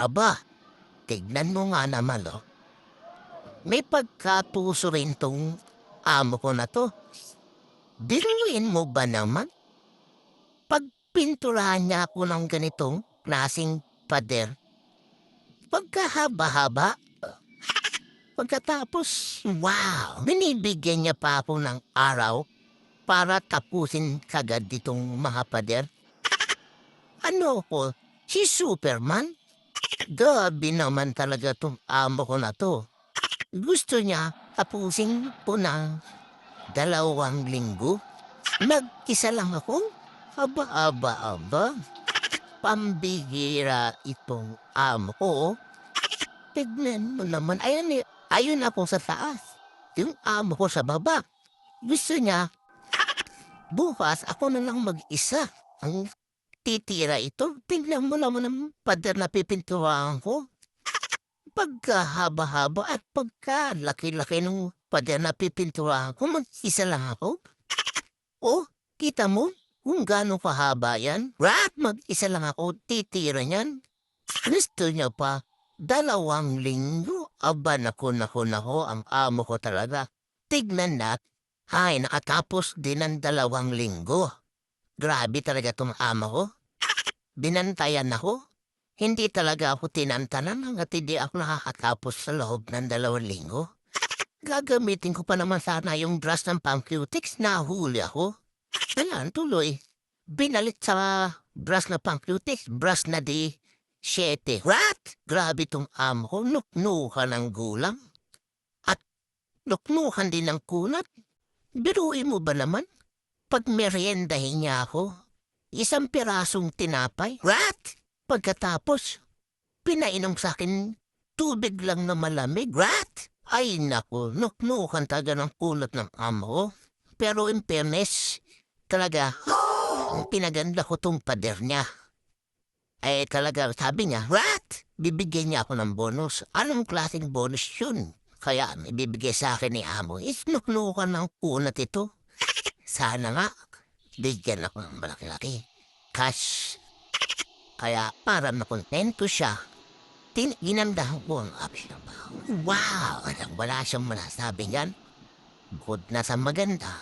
Aba, tignan mo nga naman, oh. May pagkatuso rin tong amo ko na 'to. Biruin mo ba naman? Pagpinturahan niya ako ng ganitong klaseng pader, pagkahaba-haba, pagkatapos, wow! Binibigyan niya pa ako ng araw para tapusin kagad ditong mga pader. Ano ko, si Superman? Grabe naman talaga 'tong amo ko na 'to. Gusto niya tapusin ko ng 2 linggo? Mag-isa lang ako? Aba, aba, aba. Pambihira itong amo ko, oh. Tignan mo naman, ayan ayun ako sa taas. Yung amo ko sa baba. Gusto niya, bukas ako na lang mag-isa ang titira ito. Tignan mo naman ang pader na pipinturahan ko. Pagkahaba-haba at pagkalaki-laki ng pader na pipinturahan ko, mag-isa lang ako. Oh, kita mo kung gaano kahaba yan? Rat, mag-isa lang ako titira niyan. Gusto niya pa 2 linggo? Aba, naku, ang amo ko talaga. Tignan na, ay nakatapos din ng 2 linggo. Grabe talaga tong amo ko. Binantayan ako. Hindi talaga ako tinantanan hanggat hindi ako nakakatapos sa loob ng 2 linggo. Gagamitin ko pa naman sana yung brush ng Pang-Cutics, nahuli ako. Ayan, tuloy. Binalit sa brush na Pang-Cutics, brush na di 7. What? Grabe tong amo ko, nuknukan ng gulang. At nuknukan din ng kunat. Biruin mo ba naman? Pag meriendahin niya ako, 1 pirasong tinapay. What? Pagkatapos, pinainom sa akin tubig lang na malamig. What? Ay naku, nuknukan talaga ng kunat ng amo ko. Pero in fairness, talaga, pinaganda ko tong pader niya. Eh talaga, sabi niya, what? Bibigyan niya ako ng bonus. Anong klaseng bonus yun? Kaya ibibigay sa akin ni amo, is nuknukan ng kunat ito. Sana nga, bigyan ako ng malaki-laki. Cash. Kaya para makontento siya, ginandahan ko ang aking trabaho. Wow! Wala siyang masasabi yan. Bukod na sa maganda,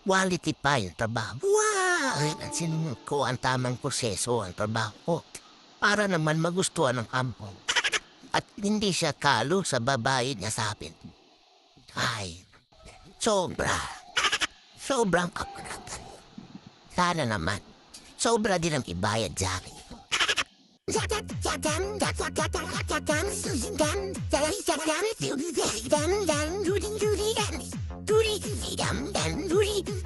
quality pa yung trabaho. Wow! Sinunod ko ang tamang proseso ang trabaho ko para naman magustuhan ng amo. At hindi siya kalo sa babae niya sa akin. Ay, sobrang kapanatan. Sana naman, sobra din ang ibayad sa akin.